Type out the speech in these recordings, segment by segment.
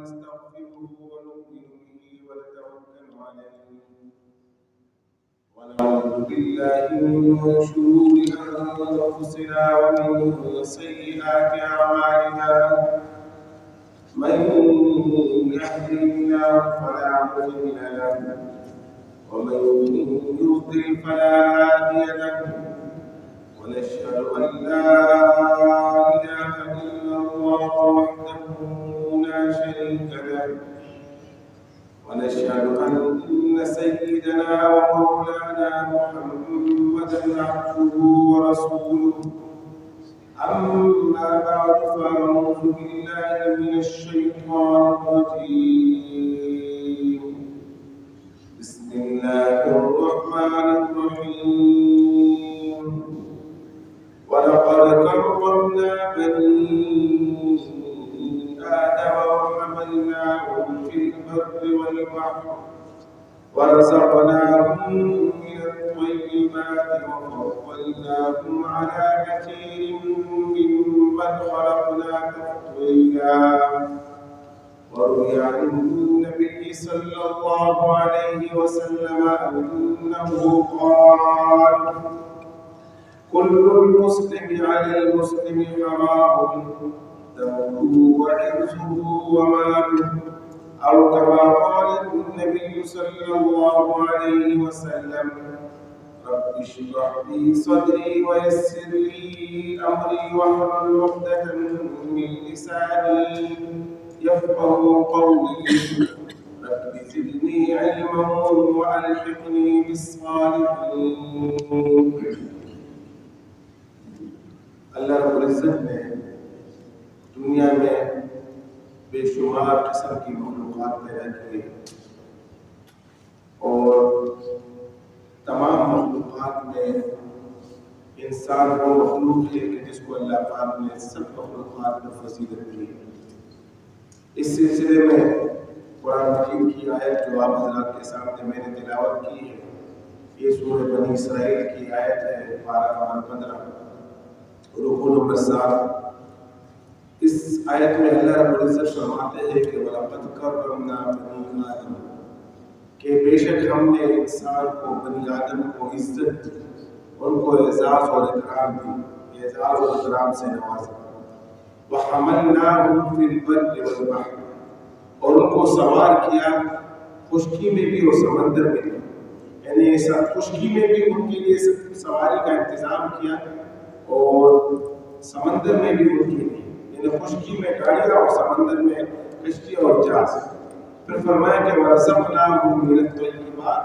ونستغفره ونؤمن به ونتوكل عليه ونعوذ بالله من شرور أنفسنا ومن سيئات أعمالنا من يهده الله فلا مضل له ومن يضلل فلا هادي له ونشهد أن لا إله إلا الله وحده لا شريك له ونشهد أن سيدنا ومولانا محمدا عبده ورسوله أما بعد فأعوذ بالله من الشيطان الرجيم بسم الله الرحمن الرحيم ولقد كرمنا بني آدم وحملناهم في البر والبحر ورزقناهم من الطيبات وفضلناهم على كثير ممن خلقنا تفضيلا وروي عن النبي صلى الله عليه وسلم أنه قال كل المسلم على المسلم حرام دمه وعرضه وماله أو كما قال النبي صلى الله عليه وسلم رب اشرح لي صدري ويسر لي أمري واحلل عقدة من لساني يفقه قولي رب زدني علما وألحقني بالصالحين. اللہ رب العزت نے دنیا میں بے شمار قسم کی مخلوقات پیدا کی اور تمام مخلوقات میں انسان وہ مخلوق ہے کہ جس کو اللہ پاک نے سب مخلوقات میں فضیلت دی ہے. اس سلسلے میں قرآن مجید کی آیت جو آپ حضرات کے سامنے میں نے تلاوت کی ہے یہ سورہ بنی اسرائیل کی آیت ہے 12 رکوع نمبر 7. اس آیت میں اللہ رب العزت فرماتے ہیں کہ وَلَقَدْ كَرَّمْنَا بَنِي آدَمَ کہ بے شک ہم نے انسان کو بنی آدم کو عزت ان کو اعزاز اور اکرام دی, اعزاز اور اکرام سے نوازا. وَحَمَلْنَاهُمْ فِي الْبَرِّ وَالْبَحْرِ اور ان کو سوار کیا خشکی میں بھی اور سمندر میں بھی, یعنی خشکی میں بھی ان کے لیے سواری کا انتظام کیا اور سمندر میں بھی ان کے لیے, یعنی خشکی میں گاڑیاں اور سمندر میں کشتی اور جہاز. پھر فرمایا کہ وَرَزَقْنَاهُم مِّنَ الطَّيِّبَاتِ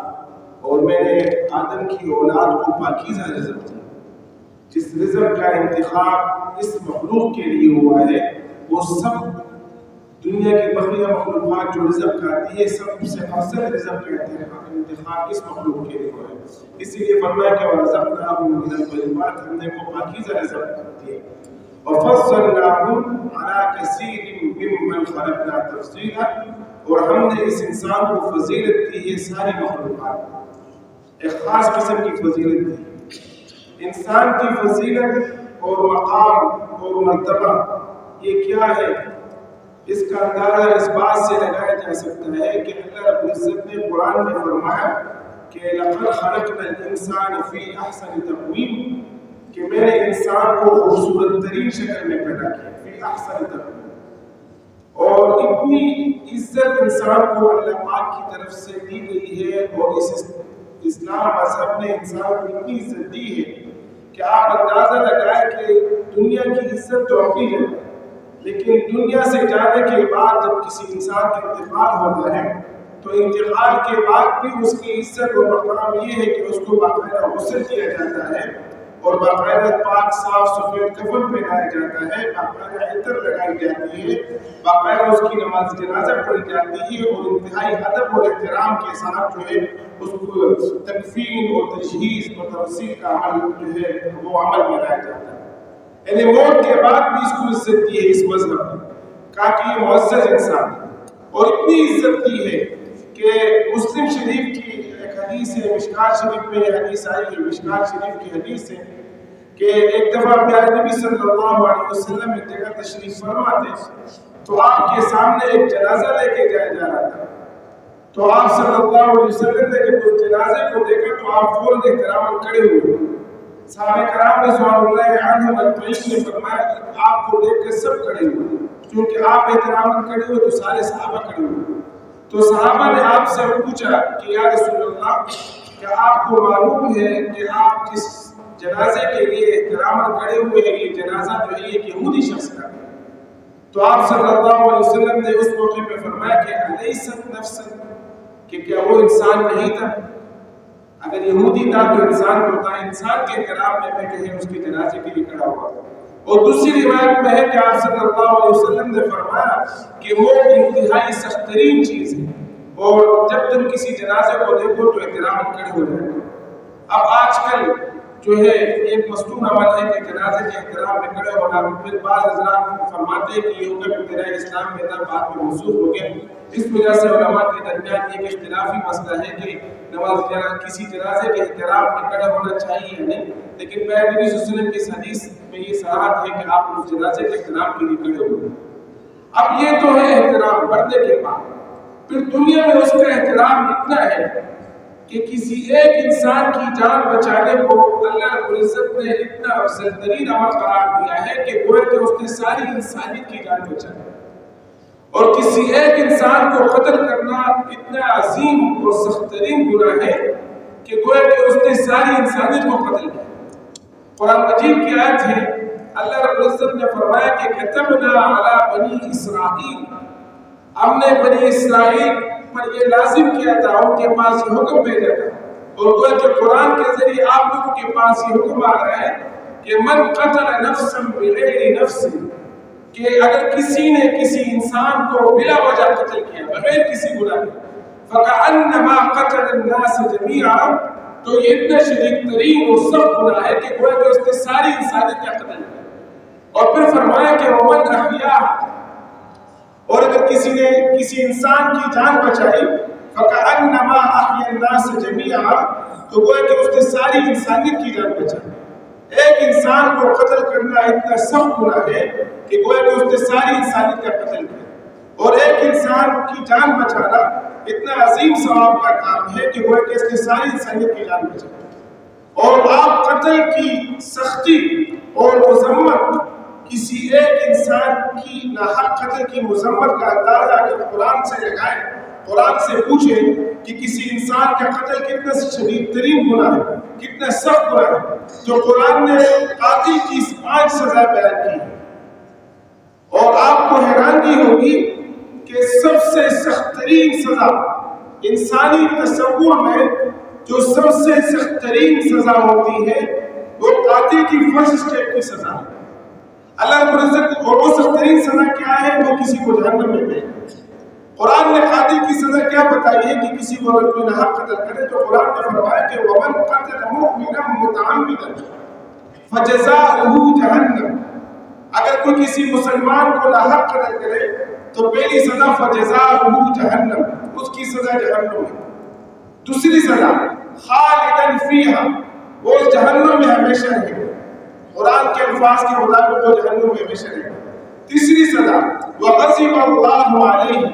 اور میں نے آدم کی اولاد کو پاکیزہ رزق دیا. جس رزق کا انتخاب اس مخلوق کے لیے ہوا ہے وہ سب دنیا کی بقیہ مخلوقات جو رزق کھاتی ہے سب سے افضل رزق کا انتخاب اس مخلوق کے لیے ہوا ہے. اسی لیے فرمایا کہ وَرَزَقْنَاهُم مِّنَ الطَّيِّبَاتِ ہم نے کو پاکیزہ رزق دیا. وَفَضَّلْنَاهُمْ عَلَى كَثِيرٍ مِّمَّنْ خَلَقْنَا تَفْضِيلًا اور ہم نے اس انسان کو فضیلت دی ہے ساری مخلوقات, ایک خاص قسم کی فضیلت دی. انسان کی فضیلت اور مقام اور مرتبہ یہ کیا ہے, اس کا اندازہ اس بات سے لگایا جا سکتا ہے کہ اللہ رب العزت نے قرآن میں فرمایا کہ لَقَدْ خَلَقْنَا الْإِنسَانَ فِي أَحْسَنِ تَقْوِيمٍ کہ میں نے انسان کو خوبصورت ترین شکل میں پیدا کیا, فی احسن تقویم. اور اتنی عزت انسان کو اللہ پاک کی طرف سے دی گئی ہے اور اس اسلام مذہب نے انسان کو اتنی عزت دی ہے کہ آپ اندازہ لگائیں کہ دنیا کی عزت تو ابھی ہے, لیکن دنیا سے جانے کے بعد جب کسی انسان کا انتقال ہوتا ہے تو انتقال کے بعد بھی اس کی عزت اور مقام یہ ہے کہ اس کو باقاعدہ غسل کیا جاتا ہے اور باقاعدہ پاک صاف سفید کفن پہنایا جاتا ہے, باقاعدہ عطر لگائی جاتی ہے, باقاعدہ اس کی نماز جنازہ پڑھی جاتی ہے اور انتہائی ادب اور احترام کے ساتھ جو ہے اس کو تکفین اور تجہیز اور توسیع کا عمل جو ہے وہ عمل میں لایا جاتا ہے. یعنی موت کے بعد بھی اس کو عزت دی ہے اس مذہب نے, کہا کہ یہ معزز انسان اور اتنی عزت دی ہے کہ مسلم شریف کی ایک حدیث ہے, مشکات شریف میں یہ حدیث آئی ہے, مشکات شریف کی حدیث ہے کہ ایک دفعہ پیارے نبی صلی اللہ علیہ وسلم ایک جگہ تشریف فرما تھے تو آپ کے سامنے ایک جنازہ لے کے جایا جا رہا تھا، تو آپ صلی اللہ علیہ وسلم نے جب اس جنازے کو دیکھا تو آپ فوراً احترام کھڑے ہوئے۔ صحابہ کرام رضوان اللہ عنہم اجمعین نے فرمایا آپ کو دیکھ کر سب کھڑے ہوئے، کیونکہ آپ احترام کھڑے ہوئے تو سارے صحابہ کھڑے ہوئے۔ تو صحابہ نے آپ سے پوچھا کہ یا رسول اللہ، کیا آپ کو معلوم ہے کہ آپ جس جنازے کے لیے احترام کھڑے ہوئے ہیں یہ جنازہ جو ہے یہ یہودی شخص کا ہے؟ تو آپ صلی اللہ علیہ وسلم نے اس موقع پہ فرمایا کہ الیست نفسا، کہ کیا وہ انسان نہیں تھا؟ اگر یہودی تھا تو انسان ہوتا، انسان کے احترام میں کہیں اس کے جنازے کے لیے کھڑا ہوا۔ اور دوسری روایت میں ہے کہ آپ صلی اللہ علیہ وسلم نے فرمایا کہ وہ انتہائی سخت ترین چیز ہے، اور جب تم کسی جنازے کو دیکھو تو احترام کھڑے ہو جائے۔ اب آج کل جو ہے ایک مستور عمل ہے کہ جنازے کے احترام میں کھڑے ہونا، پھر بعض حضرات فرماتے ہیں کہ یہ حکم ابتدائی اسلام میں تھا، بعد میں منسوخ ہو گیا۔ اس وجہ سے علماء کے درمیان ایک اختلافی مسئلہ ہے کہ کسی جنازے کے احترام میں کھڑا ہونا چاہیے یا نہیں، لیکن نبی صلی اللہ علیہ وسلم کی حدیث میں یہ صراحت ہے کہ آپ اس جنازے کے احترام کے لیے کھڑے ہوئے۔ اب یہ تو ہے احترام مرنے کے بعد، پھر دنیا میں اس کا احترام اتنا ہے کہ کسی ایک انسان کی جان بچانے کو اللہ رب العزت نے اتنا افضل ترین عمل قرار دیا ہے کہ گویا کہ اس نے ساری انسانیت کی جان بچائی، اور کسی ایک انسان کو قتل کرنا اتنا عظیم اور سخت ترین گناہ ہے کہ گویا کہ اس نے ساری انسانیت کو قتل کیا۔ قرآن مجید کی آیت ہے، اللہ رب العزت نے فرمایا کہ کتبنا علی بنی اسرائیل، ہم نے بنی اسرائیل پر یہ لازم کیا تھا، ان کے پاس یہ حکم بھیجا تھا، اور گویا کہ قرآن کے ذریعے آپ لوگوں کے پاس یہ حکم آ رہا ہے کہ من قتل نفسا بغیر نفس، کہ اگر کسی نے کسی انسان کو بلا وجہ قتل کیا بغیر کسی گناہ کے، فکأنما قتل الناس جميعا، تو یہ اتنا شدید ترین اور سخت گناہ ہے کہ گویا کہ اس نے ساری انسانیت کا قتل کیا۔ اور پھر فرمایا کہ ومن احیاها، اور اگر کسی نے کسی انسان کی جان بچائی، فکأنما احیا الناس جميعا، تو گویا کہ اس نے ساری انسانیت کی جان بچائی۔ ایک انسان کو قتل کرنا اتنا سخت گناہ ہے کہ گویا کہ اس نے ساری انسانیت کا قتل کیا، اور ایک انسان کی جان بچانا اتنا عظیم ثواب کا کام ہے کہ گویا کہ اس نے ساری انسانیت کی جان بچائی۔ اور آپ قتل کی سختی اور مذمت، کسی ایک انسان کی ناحق قتل کی مذمت کا اندازہ اگر قرآن سے لگائیں، قرآن سے پوچھیں کہ کسی انسان کا قتل کتنا شدید ترین گناہ ہے، کتنا سخت گناہ ہے، تو قرآن نے قاتل کی 5 سزا بیان کی ہے۔ اور آپ کو حیرانی ہوگی کہ سب سے سخت ترین سزا انسانی تصور میں جو سب سے سخت ترین سزا ہوتی ہے وہ قاتل کی فرسٹ اسٹیپ کی سزا ہے۔ اللہ رب العزت، اور وہ سخت ترین سزا کیا ہے؟ وہ کسی کو جہنم میں بھیجنا۔ قرآن نے قاتل کی سزا کیا بتائی ہے کہ کسی کو اگر کوئی ناحق قتل کرے تو قرآن نے فرمایا کہ ومن قتل مؤمنا متعمدا فجزاؤہ جہنم، اگر کوئی کسی مسلمان کو ناحق قتل کرے تو پہلی سزا فجزاؤہ جہنم، اس کی سزا جہنم ہے۔ دوسری سزا خالدا فیہا، وہ جہنم میں ہمیشہ رہے گا، قرآن کے الفاظ کے مطابق وہ جہنم میں ہمیشہ رہے گا۔ تیسری سزا وغضب اللہ علیہ،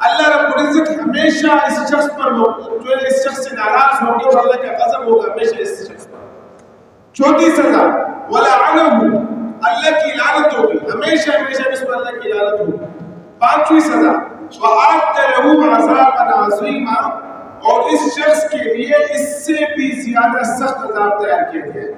اللہ رب العزت ہمیشہ اس شخص پر جو اس شخص سے ناراض ہوں گے اور اللہ کا غضب ہوگا ہمیشہ اس شخص پر۔ چوتھی سزا ولعنہ، اللہ کی لعنت ہوگی، ہمیشہ ہمیشہ اس پر اللہ کی لعنت ہوگی۔ پانچویں سزا وَأَعَدَّ لَهُ عَذَابًا عَظِيمًا، اور اس شخص کے لیے اس سے بھی زیادہ سخت عذاب تیار کیا گیا ہے۔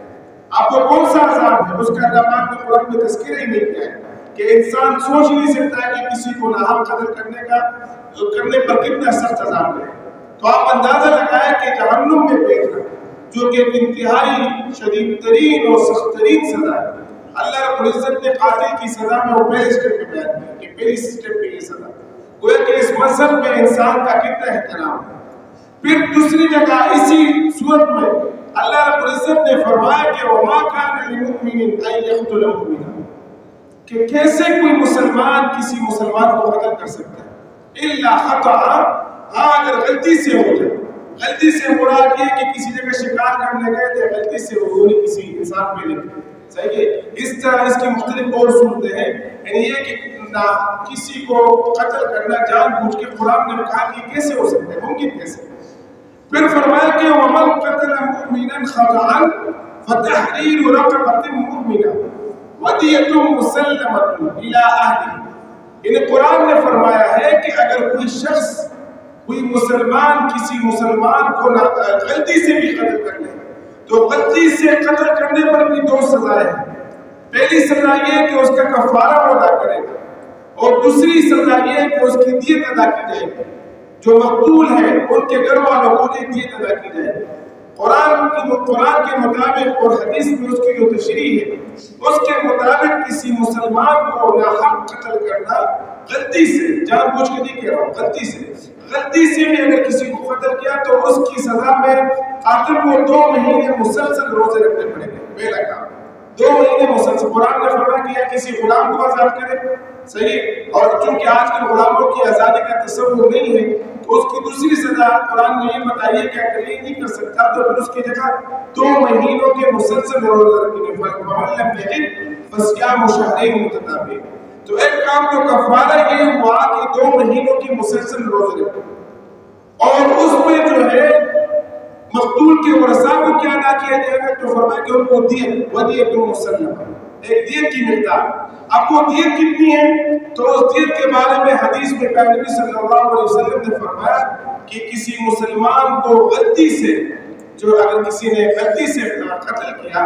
آپ کو کون سا عذاب ہے اس کا اللہ پاک نے قرآن میں تذکرہ ہی نہیں کیا ہے کہ انسان سوچ نہیں سکتا ہے کہ کسی کو ناحق قتل کرنے پر کتنا سخت عذاب ہے۔ تو آپ اندازہ لگائیں کہ جہنم میں بھیجنا جو کہ انتہائی شدید ترین اور سخت ترین سزا ہے، اللہ رب العزت نے قاتل کی سزا میں وہ پہلے اسٹیپ میں بیان کیا کہ پہلی اسٹیپ میں یہ سزا، گویا کہ اس مذہب میں انسان کا کتنا احترام ہے۔ پھر دوسری جگہ اسی صورت میں اللہ رب العزت نے فرمایا کہ وما كان للمؤمن ان يقتل مؤمنا، کہ کیسے کوئی مسلمان کسی مسلمان کو قتل کر سکتا ہے، الا خطأ، ہاں اگر غلطی سے ہو جائے۔ غلطی سے مراد یہ کہ کسی جگہ شکار کرنے گئے تھے، غلطی سے وہ کسی انسان پہ لگے، صحیح ہے۔ اس طرح اس کی مختلف اور صورتیں ہیں، یعنی یہ کہ کسی کو قتل کرنا جان بوجھ کے قرآن نے کہا کہ کیسے ہو سکتا ہے، ممکن کیسے؟ پھر فرمایا کہ وَمَنْ قَتَلَ مُؤْمِنًا خَطَأً فَتَحْرِيرُ رَقَبَةٍ مُؤْمِنَةٍ وَدِيَةٌ مُسَلَّمَةٌ إِلَىٰ أَهْلِهِ۔ یعنی قرآن نے فرمایا ہے کہ اگر کوئی شخص، کوئی مسلمان کسی مسلمان کو غلطی سے بھی قتل کر لے تو غلطی سے قتل کرنے پر بھی دو سزائیں ہیں۔ پہلی سزا یہ کہ اس کا کفارہ ادا کرے گا، اور دوسری سزا یہ کہ اس کی دیت ادا کی جائے گی۔ جو مقتول ہے ان کے گھر والوں کو دیت ادا کی جائے گی۔ قرآن کے مطابق اور حدیث میں اس کی جو تشریح ہے اس کے مطابق کسی مسلمان کو ناحق قتل کرنا، غلطی سے، جان بوجھ کے نہیں کہہ رہا ہوں، غلطی سے بھی اگر کسی کو قتل کیا تو اس کی سزا میں قاتل کو 2 مہینے مسلسل روزے رکھنے پڑیں گے۔ پہلا کام 2 مہینے مسلسل۔ قرآن نے فرمایا کہ یا کسی غلام کو آزاد کرے، صحیح، اور چونکہ آج کل غلاموں کی آزادی کا تصور نہیں ہے تو اس کی دوسری سزا قرآن نے یہ بتائی ہے کہ اگر یہ نہیں کر سکتا تو پھر اس کی جگہ 2 مہینوں کے مسلسل روزے رکھیں گے۔ فَمَن لَّمْ يَجِدْ فَصِيَامُ شَهْرَيْنِ مُتَتَابِعَيْنِ۔ تو ایک کام تو کفارہ یہ ہوا کہ 2 مہینوں کی مسلسل روزے رکھیں، اور اس میں جو ہے مقتول کے ورثاء کو کیا ادا کیا جائے گا؟ تو فرمایا کہ ان کو دیت، وَدِيَةٌ مُسَلَّمَةٌ، ایک دیت کی مقدار۔ اب وہ دیت کتنی ہے؟ تو اس دیت کے بارے میں حدیث میں پیغمبر نبی صلی اللہ علیہ وسلم نے فرمایا کہ کسی مسلمان کو غلطی سے، جو اگر کسی نے غلطی سے قتل کیا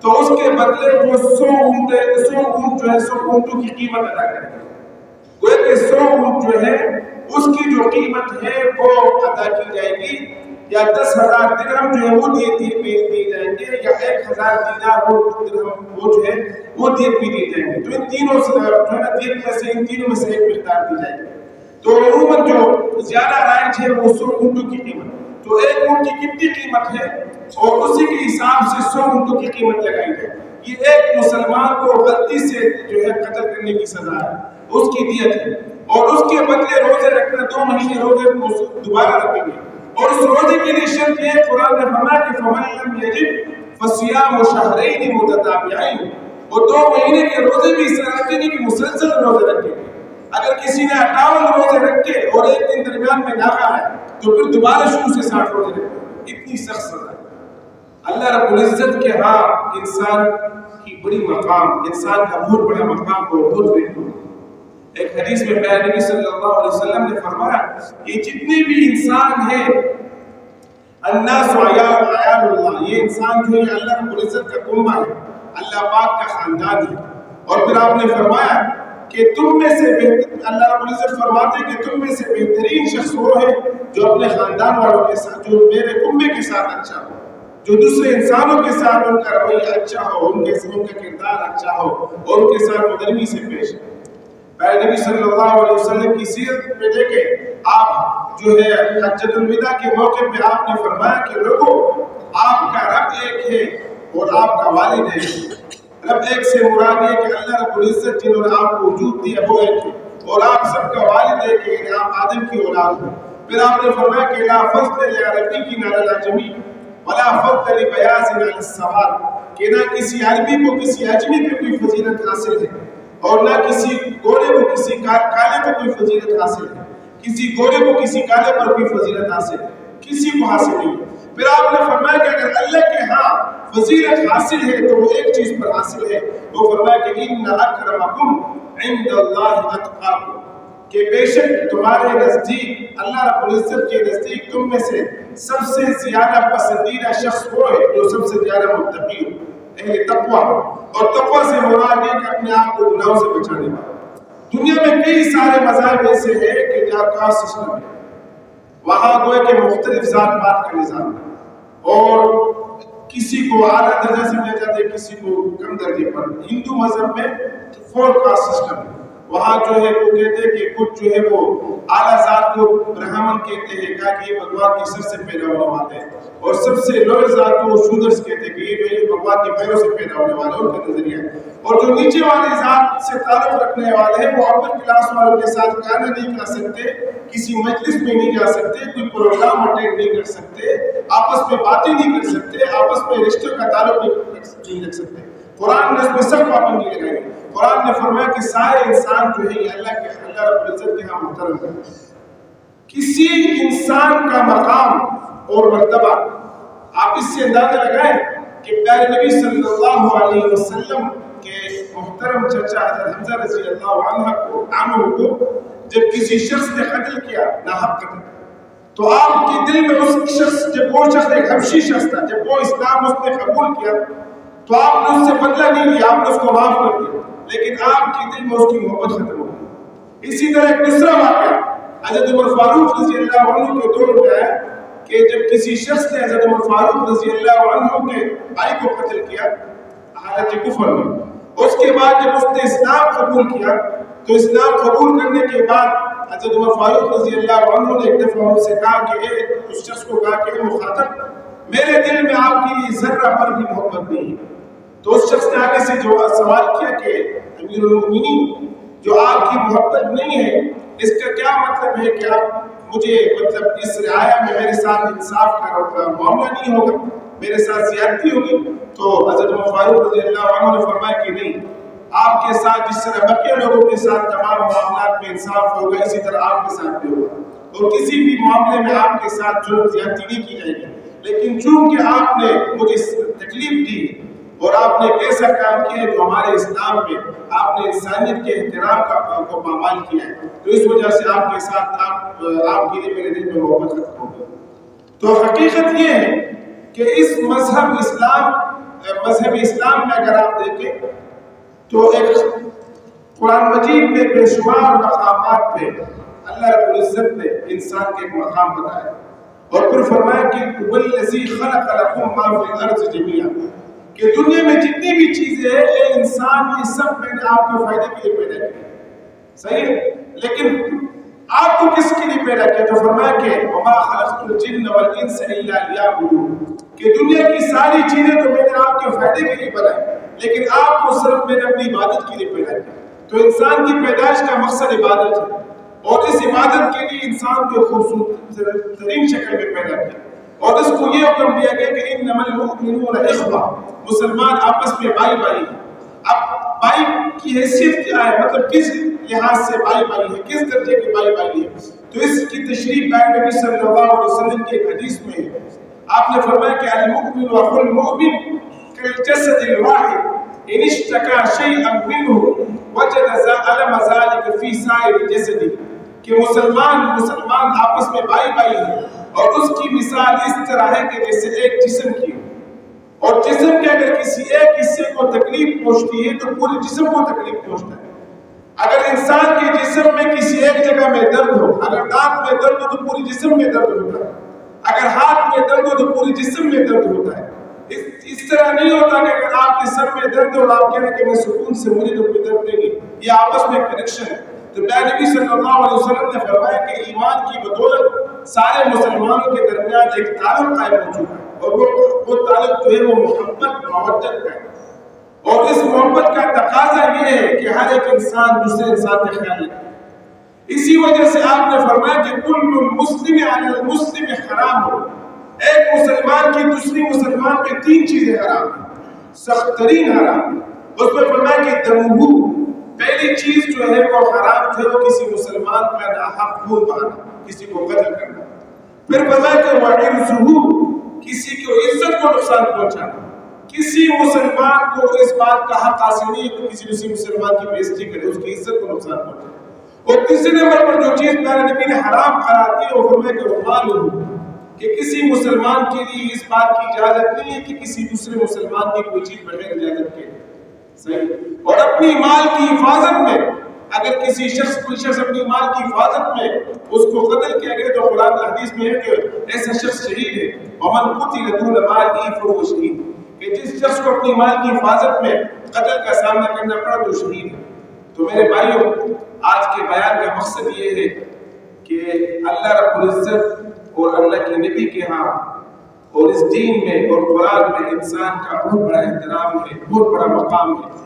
تو اس کے بدلے وہ 100 اونٹ جو ہے 100 اونٹوں کی قیمت ادا کرے گا۔ گویا کہ 100 اونٹ جو ہے اس کی جو قیمت ہے وہ ادا کی جائے گی، یا 10,000 درہم جو ہے وہ دیت دی جائیں گے، یا 1,000 دینار وہ جو ہے وہ دیت بھی دی جائیں گے۔ تو ان تینوں سے جو ہے نا دیت میں سے، ان تینوں میں سے ایک مقدار دی جائے گی۔ تو عموماً جو زیادہ رائج ہے وہ 100 اونٹوں کی قیمت۔ تو ایک اونٹ کی کتنی قیمت ہے اور اسی کے حساب سے 100 اونٹوں کی قیمت لگائی جائے۔ یہ ایک مسلمان کو غلطی سے جو ہے قتل کرنے کی سزا ہے، اس کی دیت ہے، اور اس کے بدلے روزے رکھنا، 2 مہینے روزے دوبارہ رکھیں گے۔ اور اس روزے کے لیے شرط یہ قرآن نے فرمایا کہ فَمَن لَّمْ يَجِدْ فَصِيَامُ شَهْرَيْنِ مُتَتَابِعَيْنِ، اور 2 مہینے کے روزے بھی اس طرح رکھیں گے کہ مسلسل روزے رکھیں گے۔ اگر کسی نے 58 روزے رکھے اور ایک دن درمیان میں ناغا ہے تو پھر دوبارہ شروع سے 60 روزے رکھے۔ اتنی سخت سزا ہے۔ اللہ رب العزت کے ہاں انسان کی بڑی مقام، انسان کا بہت بڑا مقام اور بہت بڑی۔ ایک حدیث میں پیارے نبی صلی اللہ علیہ وسلم نے فرمایا کہ جتنے بھی انسان ہیں، الناس عیال اللہ، یہ انسان جو ہے اللہ رب العزت کا کنبہ ہے، اللہ پاک کا خاندان ہے۔ اور پھر آپ نے فرمایا کہ تم میں سے اللہ رب العزت فرماتے ہیں کہ تم میں سے بہترین شخص وہ ہے جو اپنے خاندان والوں کے ساتھ، جو میرے کنبے کے ساتھ اچھا ہو، جو دوسرے انسانوں کے ساتھ ان کا رویہ اچھا ہو، ان کا کردار اچھا ہو، اور ان کے ساتھ نرمی سے پیش ہو۔ پیارے نبی صلی اللہ علیہ وسلم کی سیرت میں دیکھیں، آپ جو ہے حجۃ الوداع کے موقع پہ آپ نے فرمایا کہ لوگوں، آپ کا رب ایک ہے اور آپ کا والد ہے۔ رب ایک سے مراد یہ کہ اللہ رب العزت جنہوں نے آپ کو وجود دیا وہ ایک ہے، اور آپ سب کا والد ایک ہے، یعنی آپ آدم کی اولاد ہیں۔ پھر آپ نے فرمایا کہ لا فضل لعربی کی علی العجمی ولا فضل لبیاض علی السواد، کہ نہ کسی عربی کو کسی اجمی پہ کوئی فضیلت حاصل ہے، اور نہ کسی گورے کو کسی کالے کو کوئی فضیلت حاصل ہے، کسی گورے کو کسی کالے پر کوئی فضیلت حاصل ہے، کسی کو حاصل نہیں۔ پھر آپ نے فرمایا کہ اگر اللہ کے ہاں فضیلت حاصل ہے تو وہ ایک چیز پر حاصل ہے، وہ فرمایا کہ ان اکرمکم عند اللہ اتقاکم، کہ بے شک تمہارے نزدیک، اللہ رب العزت کے نزدیک تم میں سے سب سے زیادہ پسندیدہ شخص وہ ہے جو سب سے زیادہ متقی ہو، اہل تقویٰ۔ اور تقویٰ سے مراد ہے کہ اپنے آپ کو گناہوں سے بچانے والا۔ دنیا میں کئی سارے مذاہب ایسے ہیں کہ جہاں کاسٹ سسٹم ہے، وہاں گویا کہ مختلف ذات پات کا نظام ہے، اور کسی کو اعلیٰ درجہ سے ملا جاتا ہے، کسی کو کم درجے پر۔ ہندو مذہب میں 4 کاسٹ سسٹم ہے، وہاں جو ہے وہ کہتے ہیں کہ کچھ جو ہے وہ اعلیٰ ذات کو برہمن کہتے ہیں کہ یہ بھگوان کے سر سے پیدا ہونے والے ہیں، اور سب سے لوئر ذات کو شودرس کہتے ہیں کہ یہ جو ہے بھگوان کے پیروں سے پیدا ہونے والے ہیں، ان کا نظریہ ہے۔ اور جو نیچے والی ذات سے تعلق رکھنے والے ہیں وہ اپر کلاس والوں کے ساتھ کھانا نہیں کھا سکتے، کسی مجلس میں نہیں جا سکتے، کوئی پروگرام اٹینڈ نہیں کر سکتے، آپس میں باتیں نہیں کر سکتے، آپس میں رشتوں کا تعلق نہیں رکھ سکتے۔ قرآن نے اس میں سب پابندی لگائی ہے۔ قرآن نے فرمایا کہ سارے انسان جو ہے یہ اللہ رب العزت کے ہاں محترم ہے. کسی انسان کا مقام اور مرتبہ آپ اس سے اندازہ لگائیں کہ پیارے نبی صلی اللہ علیہ وسلم کے محترم چچا حضرت حمزہ رضی اللہ عنہ کو جب کسی شخص نے قتل کیا ناحق قتل، تو آپ کے دل میں اس شخص، جب وہ شخص ایک حبشی شخص تھا، جب وہ اسلام اس نے قبول کیا تو آپ نے اس سے بدلہ نہیں لیا، آپ نے اس کو معاف کر دیا، لیکن آپ کے دل میں اس کی محبت ختم ہو گئی. اسی طرح ایک دوسرا واقعہ حضرت عمر فاروق رضی اللہ عنہ کے دور میں ہے کہ جب کسی شخص نے حضرت عمر فاروق رضی اللہ عنہ کے بھائی کو قتل کیا حالت کفر میں، اس کے بعد جب اس نے اسلام قبول کیا تو اسلام قبول کرنے کے بعد حضرت عمر فاروق رضی اللہ عنہ نے ایک دفعہ ان سے کہا کہ اس شخص کو کہا کہ مخاطب، میرے دل میں آپ کے لیے ذرہ پر بھی محبت نہیں ہے. تو اس شخص نے آگے سے جو سوال کیا کہ امیر المؤمنین، جو آپ کی محبت نہیں ہے اس کا کیا مطلب ہے کہ آپ مجھے مطلب اس رعایا میں میرے ساتھ انصاف کا معاملہ نہیں ہوگا، میرے ساتھ زیادتی ہوگی؟ تو حضرت عمر فاروق رضی اللہ عنہ نے فرمایا کہ نہیں، آپ کے ساتھ جس طرح بقیہ لوگوں کے ساتھ تمام معاملات میں انصاف ہوگا اسی طرح آپ کے ساتھ بھی ہوگا، اور کسی بھی معاملے میں آپ کے ساتھ ظلم زیادتی نہیں کی جائے گی. لیکن چونکہ آپ نے مجھے تکلیف دی اور آپ نے ایک ایسا کام کیا ہے جو ہمارے اسلام میں آپ نے انسانیت کے احترام کو پامال کیا ہے، تو اس وجہ سے آپ کے ساتھ آپ کے لیے میرے دل میں محبت ختم ہو گئی. تو حقیقت یہ ہے کہ اس مذہب اسلام میں اگر آپ دیکھیں تو ایک قرآن مجید میں بے شمار مقامات پہ اللہ رب العزت نے انسان کے ایک مقام بتایا اور پھر فرمایا کہ وَالَّذِي خَلَقَ لَكُم مَّا فِي الْأَرْضِ جَمِيعًا، کہ دنیا میں جتنی بھی چیزیں ہیں اے انسان یہ سب میں نے آپ کے فائدے کے لیے پیدا کیا. صحیح ہے، لیکن آپ کو کس کے لیے پیدا کیا؟ تو فرمایا کہ وَمَا خَلَقْتُ الْجِنَّ وَالْإِنسَ إِلَّا لِيَعْبُدُونِ، کہ دنیا کی ساری چیزیں تو میں نے آپ کے فائدے کے لیے بنائی لیکن آپ کو صرف میں نے اپنی عبادت کے لیے پیدا کیا. تو انسان کی پیدائش کا مقصد عبادت ہے اور اس عبادت کے لیے انسان کو خوبصورت ترین شکل میں پیدا کیا اور اس کو یہ حکم دیا گیا کہ انما المؤمنون اخوہ، مسلمان آپس میں بھائی بھائی ہیں. اب بھائی کی حیثیت کیا ہے، مطلب کس لحاظ سے بھائی بھائی ہے، کس درجے کے بھائی بھائی ہے؟ تو اس کی تشریح پیارے نبی صلی اللہ علیہ وسلم کی ایک حدیث میں ہے. آپ نے فرمایا کہ المؤمن واخو المؤمن كالجسد الواحد ان اشتكى شيئا منه وجد ألم ذلك في سائر جسده، کہ مسلمان آپس میں بھائی بھائی ہیں اور اس کی مثال اس طرح ہے کہ جیسے ایک جسم کی، اور جسم کے اگر کسی ایک حصے کو تکلیف پہنچتی ہے تو پورے جسم کو تکلیف پہنچتا ہے. اگر انسان کے جسم میں کسی ایک جگہ میں درد ہو، اگر دانت میں درد ہو تو پورے جسم میں درد ہوتا ہے، اگر ہاتھ میں درد ہو تو پورے جسم میں درد ہوتا ہے. اس طرح نہیں ہوتا کہ اگر آپ کے سر میں درد ہو اور آپ کہنے کہ میں سکون سے مجھے تو کوئی درد نہیں، یہ آپس میں کنیکشن ہے. تو نبی صلی اللہ علیہ وسلم نے فرمایا کہ ایمان کی بدولت سارے مسلمانوں کے درمیان ایک تعلق قائم ہو چکا ہے اور وہ تعلق جو ہے وہ محبت موجت کا ہے، اور اس محبت کا تقاضا یہ ہے کہ ہر ایک انسان دوسرے انسان کا خیال رکھے. اسی وجہ سے آپ نے فرمایا کہ کل المسلم علی المسلم حرام ہو، ایک مسلمان کی دوسری مسلمان پہ 3 چیزیں حرام ہیں، سخت ترین حرام. اس میں فرمایا کہ دمہ، پہلی چیز جو ہے وہ حرام جو ہے وہ کسی مسلمان کا ناحق خون بہانا، کسی کو قتل کرنا. پھر فرمایا کہ وعرضہ، کسی کو عزت کو نقصان پہنچانا، کسی مسلمان کو اس بات کا حق حاصل نہیں ہے کہ کسی دوسری مسلمان کی بے عزتی کرے، اس کی عزت کو نقصان پہنچائے. اور تیسرے نمبر پر جو چیز پیارے نبی نے حرام قرار دی وہ فرمایا کہ مال، کہ کسی مسلمان کے لیے اس بات کی اجازت نہیں ہے کہ کسی دوسرے مسلمان کی کوئی چیز بغیر اجازت کے. صحیح. اور اپنی مال کی حفاظت میں اگر کوئی شخص اپنی مال کی حفاظت میں اس کو قتل کیا گیا تو قرآن حدیث میں ہے کہ ایسا شخص شہید ہے. ومن قتل دون مالہ فہو شہید، کہ جس شخص کو اپنی مال کی حفاظت میں قتل کا سامنا کرنا پڑا تو شہید ہے. تو میرے بھائیوں، آج کے بیان کا مقصد یہ ہے کہ اللہ رب العزت اور اللہ کے نبی کے ہاں اور اس دین میں اور قرآن میں انسان کا بہت بڑا احترام ہے، بہت بڑا مقام ہے،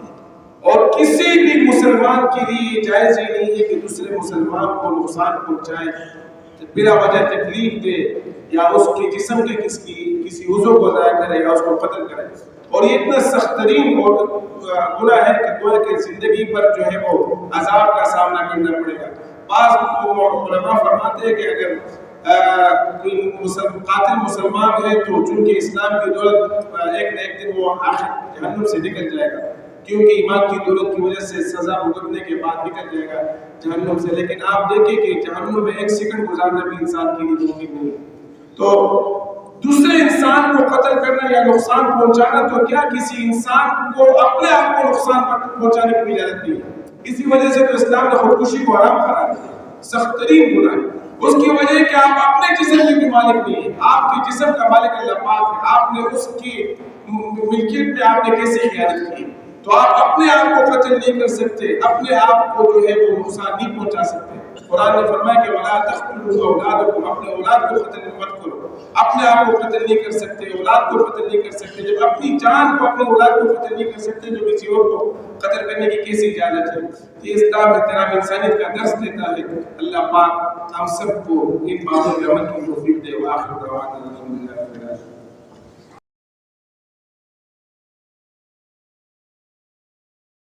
اور کسی بھی مسلمان کے لیے جائز ہی نہیں ہے کہ دوسرے مسلمان کو نقصان پہنچائے، بلا وجہ تکلیف دے یا اس کے جسم کے کسی عضو کو ضائع کرے یا اس کو قتل کرے. اور یہ اتنا سخت ترین گناہ ہے کہ گویا کہ زندگی پر جو ہے وہ عذاب کا سامنا کرنا پڑے گا۔ بعض علماء فرماتے ہیں کہ اگر کوئی قاتل مسلمان ہے تو چونکہ اسلام کی دولت ایک نہ ایک دن وہ آخر جہنم سے نکل جائے گا، کیونکہ ایمان کی دولت کی وجہ سے سزا بھگتنے کے بعد نکل جائے گا جہنم سے۔ لیکن آپ دیکھیں کہ جہنم میں ایک سیکنڈ گزارنا بھی انسان کے لیے ممکن نہیں ہے۔ تو دوسرے انسان کو قتل کرنا یا نقصان پہنچانا تو کیا کسی انسان کو اپنے آپ کو نقصان پہنچانے کی اجازت نہیں ہے۔ اسی وجہ سے تو اسلام نے خودکشی کو حرام قرار دیا، سخت ترین گناہ ہے۔ اس کی وجہ ہے کہ آپ اپنے جسم کے بھی مالک نہیں ہیں، آپ کے جسم کا مالک اللہ پاک ہے۔ آپ نے اس کی ملکیت میں آپ نے کیسے خیانت کی؟ تو آپ اپنے آپ کو قتل نہیں کر سکتے، اپنے آپ کو جو ہے وہ نقصان نہیں پہنچا سکتے۔ قرآن نے فرمایا کہ وَلَا تَقْتُلُوا أَوْلَادَكُمْ، اپنے اولاد کو قتل مت کرو۔ اپنے آپ کو قتل نہیں کر سکتے، اولاد کو قتل نہیں کر سکتے۔ جب اپنی جان کو اپنے اولاد کو قتل نہیں کر سکتے، جو کسی اور کو قتل کرنے کی کیسی اجازت ہے؟ یہ اسلام احترام انسانیت کا درس دیتا ہے۔ اللہ پاک ہم سب کو ان باتوں کے عمل کی توفیق دے۔ وآخر دعوانا